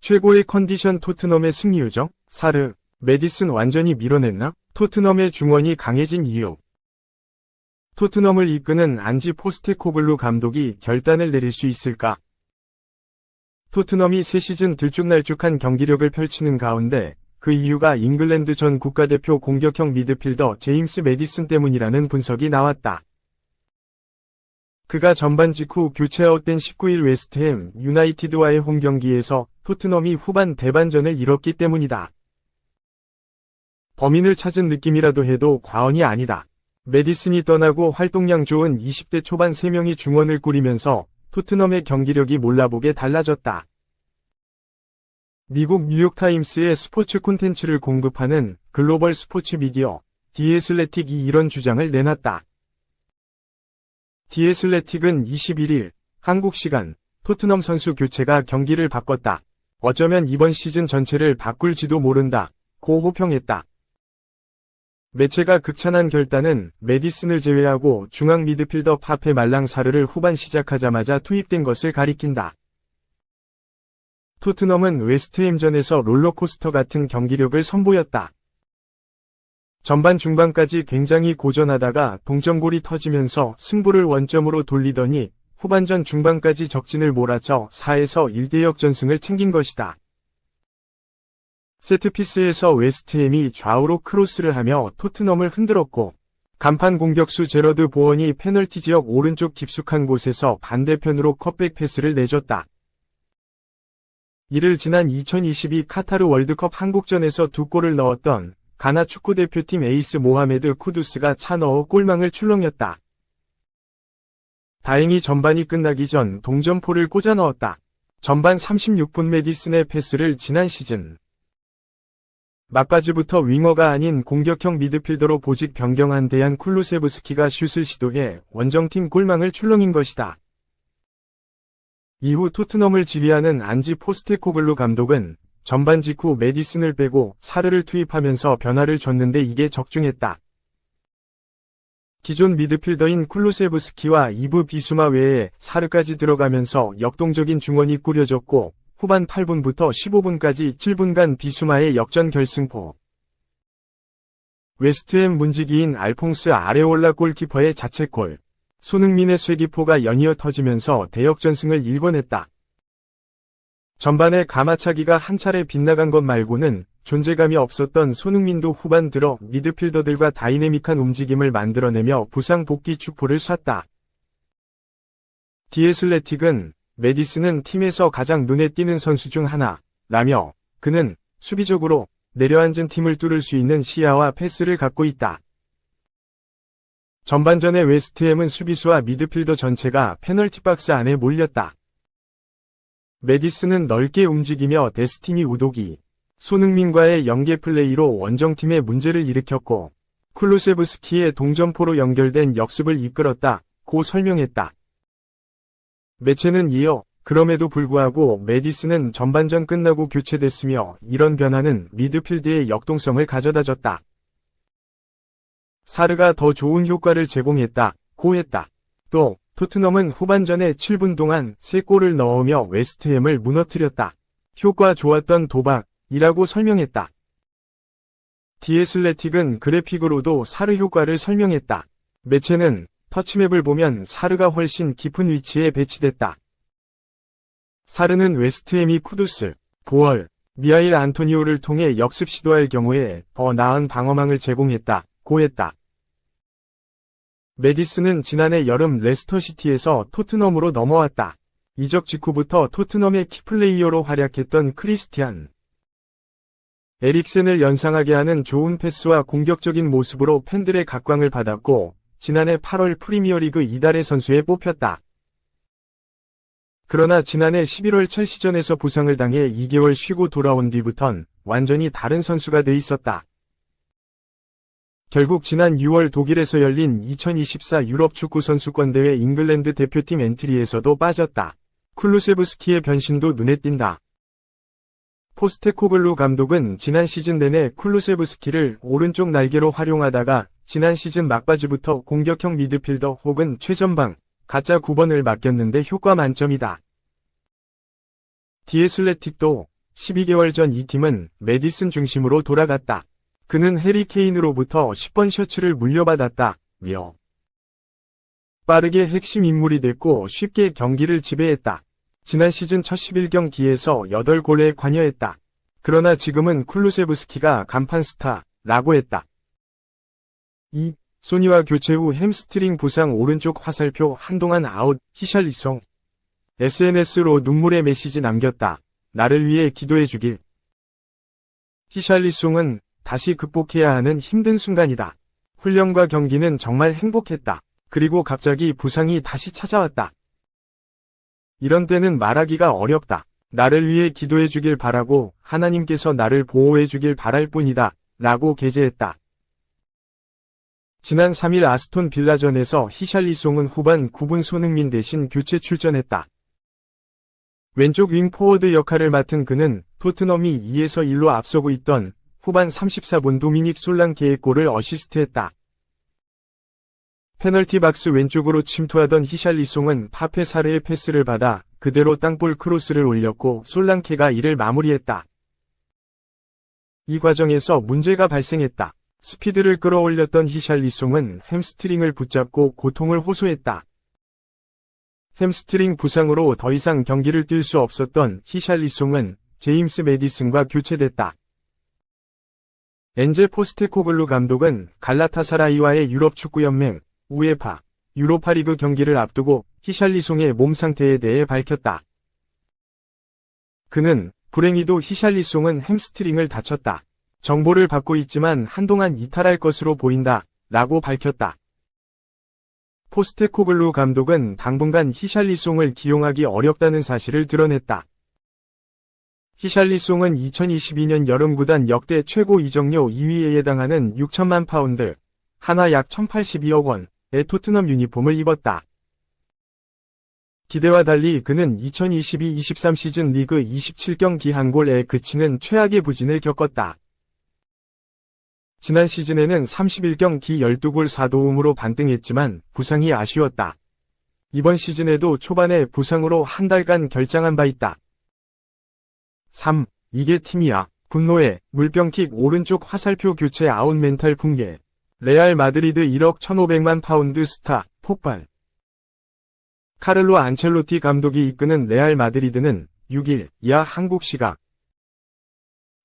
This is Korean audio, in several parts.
최고의 컨디션 토트넘의 승리 요정? 사르, 메디슨 완전히 밀어냈나? 토트넘의 중원이 강해진 이유. 토트넘을 이끄는 안지 포스테코글루 감독이 결단을 내릴 수 있을까? 토트넘이 새 시즌 들쭉날쭉한 경기력을 펼치는 가운데 그 이유가 잉글랜드 전 국가대표 공격형 미드필더 제임스 메디슨 때문이라는 분석이 나왔다. 그가 전반 직후 교체 아웃된 19일 웨스트햄 유나이티드와의 홈경기에서 토트넘이 후반 대반전을 이뤘기 때문이다. 범인을 찾은 느낌이라도 해도 과언이 아니다. 메디슨이 떠나고 활동량 좋은 20대 초반 3명이 중원을 꾸리면서 토트넘의 경기력이 몰라보게 달라졌다. 미국 뉴욕타임스의 스포츠 콘텐츠를 공급하는 글로벌 스포츠 미디어 디애슬레틱이 이런 주장을 내놨다. 디애슬레틱은 21일 한국 시간 토트넘 선수 교체가 경기를 바꿨다. 어쩌면 이번 시즌 전체를 바꿀지도 모른다. 고 호평했다. 매체가 극찬한 결단은 메디슨을 제외하고 중앙 미드필더 파페 말랑 사르를 후반 시작하자마자 투입된 것을 가리킨다. 토트넘은 웨스트햄전에서 롤러코스터 같은 경기력을 선보였다. 전반 중반까지 굉장히 고전하다가 동점골이 터지면서 승부를 원점으로 돌리더니 후반전 중반까지 적진을 몰아쳐 4에서 1대 역전승을 챙긴 것이다. 세트피스에서 웨스트햄이 좌우로 크로스를 하며 토트넘을 흔들었고 간판 공격수 제러드 보언이 페널티 지역 오른쪽 깊숙한 곳에서 반대편으로 컷백 패스를 내줬다. 이를 지난 2022 카타르 월드컵 한국전에서 2골을 넣었던 가나 축구대표팀 에이스 모하메드 쿠두스가 차 넣어 골망을 출렁였다. 다행히 전반이 끝나기 전 동점포를 꽂아 넣었다. 전반 36분 메디슨의 패스를 지난 시즌 막바지부터 윙어가 아닌 공격형 미드필더로 보직 변경한 데얀 쿨루세브스키가 슛을 시도해 원정팀 골망을 출렁인 것이다. 이후 토트넘을 지휘하는 안지 포스테코글루 감독은 전반 직후 메디슨을 빼고 사르를 투입하면서 변화를 줬는데 이게 적중했다. 기존 미드필더인 쿨루세브스키와 이브 비수마 외에 사르까지 들어가면서 역동적인 중원이 꾸려졌고 후반 8분부터 15분까지 7분간 비수마의 역전 결승포. 웨스트햄 문지기인 알퐁스 아레올라 골키퍼의 자책골. 손흥민의 쐐기포가 연이어 터지면서 대역전승을 일궈냈다. 전반에 가마차기가 한 차례 빗나간 것 말고는 존재감이 없었던 손흥민도 후반 들어 미드필더들과 다이내믹한 움직임을 만들어내며 부상 복귀 축포를 쐈다. 디애슬레틱은 메디슨은 팀에서 가장 눈에 띄는 선수 중 하나라며 그는 수비적으로 내려앉은 팀을 뚫을 수 있는 시야와 패스를 갖고 있다. 전반전에 웨스트햄은 수비수와 미드필더 전체가 페널티 박스 안에 몰렸다. 메디슨은 넓게 움직이며 데스티니 우도기, 손흥민과의 연계 플레이로 원정팀의 문제를 일으켰고 쿨루세브스키의 동점포로 연결된 역습을 이끌었다.고 설명했다. 매체는 이어 그럼에도 불구하고 메디슨은 전반전 끝나고 교체됐으며 이런 변화는 미드필드의 역동성을 가져다줬다. 사르가 더 좋은 효과를 제공했다.고 했다. 또 토트넘은 후반전에 7분 동안 3골을 넣으며 웨스트햄을 무너뜨렸다. 효과 좋았던 도박이라고 설명했다. 디애슬레틱은 그래픽으로도 사르 효과를 설명했다. 매체는 터치맵을 보면 사르가 훨씬 깊은 위치에 배치됐다. 사르는 웨스트햄이 쿠두스, 보얼, 미하일 안토니오를 통해 역습 시도할 경우에 더 나은 방어망을 제공했다.고 했다. 메디슨은 지난해 여름 레스터시티에서 토트넘으로 넘어왔다. 이적 직후부터 토트넘의 키플레이어로 활약했던 크리스티안 에릭센을 연상하게 하는 좋은 패스와 공격적인 모습으로 팬들의 각광을 받았고 지난해 8월 프리미어리그 이달의 선수에 뽑혔다. 그러나 지난해 11월 첼시전에서 부상을 당해 2개월 쉬고 돌아온 뒤부턴 완전히 다른 선수가 돼 있었다. 결국 지난 6월 독일에서 열린 2024 유럽 축구 선수권 대회 잉글랜드 대표팀 엔트리에서도 빠졌다. 쿨루세브스키의 변신도 눈에 띈다. 포스테코글루 감독은 지난 시즌 내내 쿨루세브스키를 오른쪽 날개로 활용하다가 지난 시즌 막바지부터 공격형 미드필더 혹은 최전방, 가짜 9번을 맡겼는데 효과 만점이다. 디애슬레틱도 12개월 전 이 팀은 메디슨 중심으로 돌아갔다. 그는 해리 케인으로부터 10번 셔츠를 물려받았다. 며 빠르게 핵심 인물이 됐고 쉽게 경기를 지배했다. 지난 시즌 첫 11경기에서 8골에 관여했다. 그러나 지금은 쿨루세브스키가 간판 스타라고 했다. 2. 소니와 교체 후 햄스트링 부상 오른쪽 화살표 한동안 아웃. 히샬리송 SNS로 눈물의 메시지 남겼다. 나를 위해 기도해주길. 히샬리송은 다시 극복해야 하는 힘든 순간이다. 훈련과 경기는 정말 행복했다. 그리고 갑자기 부상이 다시 찾아왔다. 이런 때는 말하기가 어렵다. 나를 위해 기도해주길 바라고 하나님께서 나를 보호해주길 바랄 뿐이다. 라고 게재했다. 지난 3일 아스톤 빌라전에서 히샬리송은 후반 9분 손흥민 대신 교체 출전했다. 왼쪽 윙 포워드 역할을 맡은 그는 토트넘이 2에서 1로 앞서고 있던 후반 34분 도미닉 솔랑케의 골을 어시스트했다. 페널티 박스 왼쪽으로 침투하던 히샬리송은 파페 사르의 패스를 받아 그대로 땅볼 크로스를 올렸고 솔랑케가 이를 마무리했다. 이 과정에서 문제가 발생했다. 스피드를 끌어올렸던 히샬리송은 햄스트링을 붙잡고 고통을 호소했다. 햄스트링 부상으로 더 이상 경기를 뛸 수 없었던 히샬리송은 제임스 메디슨과 교체됐다. 엔제 포스테코글루 감독은 갈라타사라이와의 유럽축구연맹 우에파 유로파리그 경기를 앞두고 히샬리송의 몸 상태에 대해 밝혔다. 그는 불행히도 히샬리송은 햄스트링을 다쳤다. 정보를 받고 있지만 한동안 이탈할 것으로 보인다. 라고 밝혔다. 포스테코글루 감독은 당분간 히샬리송을 기용하기 어렵다는 사실을 드러냈다. 히샬리송은 2022년 여름 구단 역대 최고 이적료 2위에 해당하는 6천만 파운드, 하나 약 1,082억 원의 토트넘 유니폼을 입었다. 기대와 달리 그는 2022-23 시즌 리그 27경기 한 골에 그치는 최악의 부진을 겪었다. 지난 시즌에는 31경기 12골 4도움으로 반등했지만 부상이 아쉬웠다. 이번 시즌에도 초반에 부상으로 한 달간 결장한 바 있다. 3. 이게 팀이야. 분노해. 물병킥 오른쪽 화살표 교체 아웃 멘탈 붕괴. 레알 마드리드 1억 1,500만 파운드 스타 폭발. 카를로 안첼로티 감독이 이끄는 레알 마드리드는 6일 이하 한국 시각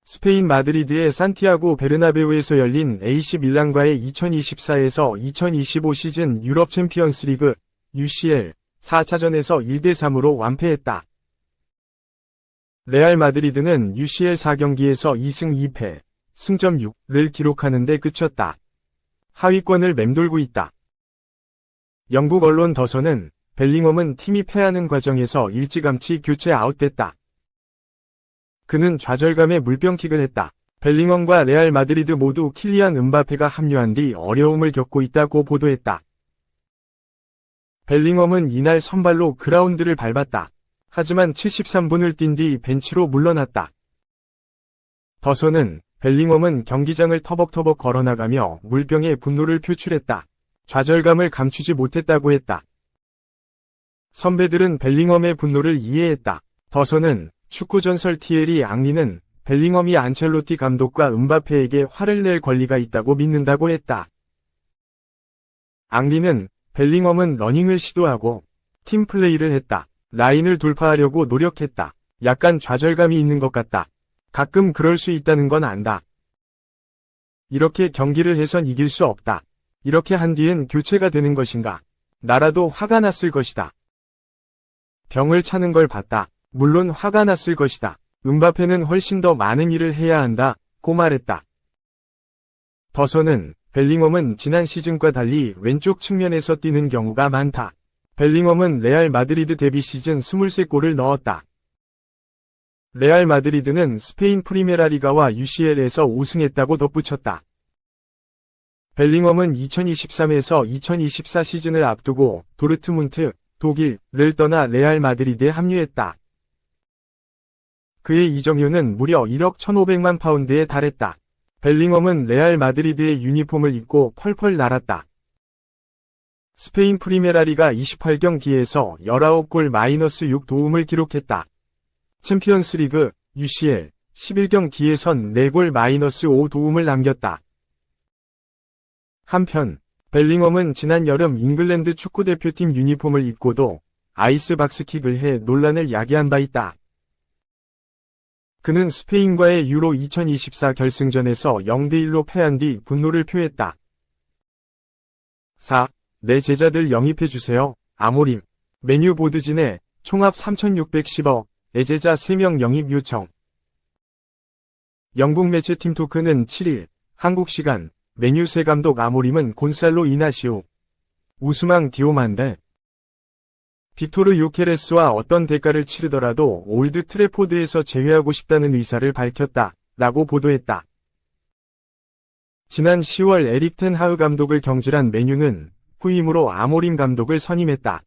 스페인 마드리드의 산티아고 베르나베우에서 열린 AC 밀란과의 2024에서 2025 시즌 유럽 챔피언스 리그 UCL 4차전에서 1대3으로 완패했다. 레알 마드리드는 UCL 4경기에서 2승 2패, 승점 6를 기록하는 데 그쳤다. 하위권을 맴돌고 있다. 영국 언론 더선은 벨링엄은 팀이 패하는 과정에서 일찌감치 교체 아웃됐다. 그는 좌절감에 물병킥을 했다. 벨링엄과 레알 마드리드 모두 킬리안 음바페가 합류한 뒤 어려움을 겪고 있다고 보도했다. 벨링엄은 이날 선발로 그라운드를 밟았다. 하지만 73분을 뛴 뒤 벤치로 물러났다. 더선은 벨링엄은 경기장을 터벅터벅 걸어나가며 물병에 분노를 표출했다. 좌절감을 감추지 못했다고 했다. 선배들은 벨링엄의 분노를 이해했다. 더선은 축구 전설 티에리 앙리는 벨링엄이 안첼로티 감독과 음바페에게 화를 낼 권리가 있다고 믿는다고 했다. 앙리는 벨링엄은 러닝을 시도하고 팀 플레이를 했다. 라인을 돌파하려고 노력했다. 약간 좌절감이 있는 것 같다. 가끔 그럴 수 있다는 건 안다. 이렇게 경기를 해선 이길 수 없다. 이렇게 한 뒤엔 교체가 되는 것인가. 나라도 화가 났을 것이다. 병을 차는 걸 봤다. 물론 화가 났을 것이다. 음바페는 훨씬 더 많은 일을 해야 한다고 말했다. 더선은 벨링엄은 지난 시즌과 달리 왼쪽 측면에서 뛰는 경우가 많다. 벨링엄은 레알 마드리드 데뷔 시즌 23골을 넣었다. 레알 마드리드는 스페인 프리메라 리가와 UCL에서 우승했다고 덧붙였다. 벨링엄은 2023에서 2024 시즌을 앞두고 도르트문트, 독일을 떠나 레알 마드리드에 합류했다. 그의 이적료는 무려 1억 1,500만 파운드에 달했다. 벨링엄은 레알 마드리드의 유니폼을 입고 펄펄 날았다. 스페인 프리메라리가 28경기에서 19골 -6 도움을 기록했다. 챔피언스리그 UCL 11경기에선 4골 -5 도움을 남겼다. 한편 벨링엄은 지난 여름 잉글랜드 축구대표팀 유니폼을 입고도 아이스박스킥을 해 논란을 야기한 바 있다. 그는 스페인과의 유로 2024 결승전에서 0대1로 패한 뒤 분노를 표했다. 4. 내 제자들 영입해주세요. 아모림. 메뉴 보드진에 총합 3,610억, 애제자 3명 영입 요청. 영국 매체 팀토크는 7일, 한국 시간, 메뉴 새 감독 아모림은 곤살로 이나시오, 우스망 디오만데, 빅토르 요케레스와 어떤 대가를 치르더라도 올드 트래포드에서 제외하고 싶다는 의사를 밝혔다, 라고 보도했다. 지난 10월 에릭 텐 하흐 감독을 경질한 메뉴는 후임으로 아모림 감독을 선임했다.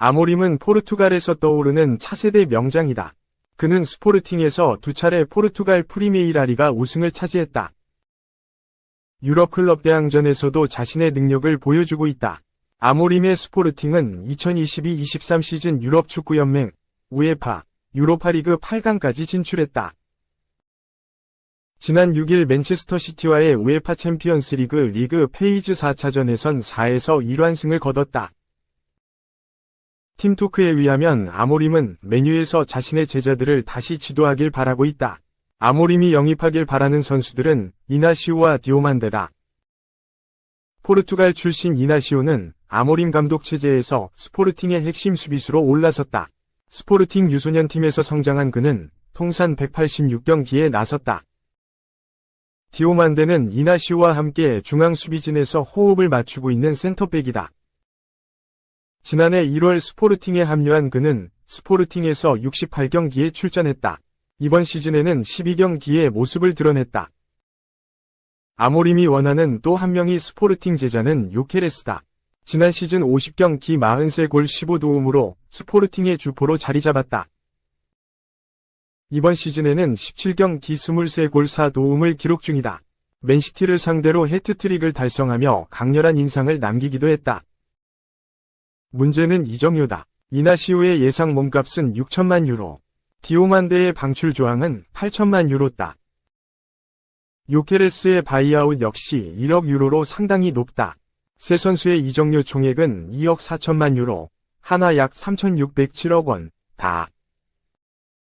아모림은 포르투갈에서 떠오르는 차세대 명장이다. 그는 스포르팅에서 2차례 포르투갈 프리메이라리가 우승을 차지했다. 유럽 클럽 대항전에서도 자신의 능력을 보여주고 있다. 아모림의 스포르팅은 2022-23 시즌 유럽 축구연맹, 우에파, 유로파리그 8강까지 진출했다. 지난 6일 맨체스터 시티와의 우에파 챔피언스 리그 페이즈 4차전에선 4에서 1완승을 거뒀다. 팀토크에 의하면 아모림은 메뉴에서 자신의 제자들을 다시 지도하길 바라고 있다. 아모림이 영입하길 바라는 선수들은 이나시오와 디오만데다. 포르투갈 출신 이나시오는 아모림 감독 체제에서 스포르팅의 핵심 수비수로 올라섰다. 스포르팅 유소년팀에서 성장한 그는 통산 186경기에 나섰다. 디오만데는 이나시오와 함께 중앙 수비진에서 호흡을 맞추고 있는 센터백이다. 지난해 1월 스포르팅에 합류한 그는 스포르팅에서 68경기에 출전했다. 이번 시즌에는 12경기에 모습을 드러냈다. 아모림이 원하는 또 한 명의 스포르팅 제자는 요케레스다. 지난 시즌 50경기 43골 15도움으로 스포르팅의 주포로 자리 잡았다. 이번 시즌에는 17경기 23골 4도움을 기록 중이다. 맨시티를 상대로 해트트릭을 달성하며 강렬한 인상을 남기기도 했다. 문제는 이적료다. 이나시오의 예상 몸값은 6천만 유로. 디오만데의 방출 조항은 8천만 유로다. 요케레스의 바이아웃 역시 1억 유로로 상당히 높다. 세 선수의 이적료 총액은 2억 4천만 유로, 하나 약 3,607억 원, 다.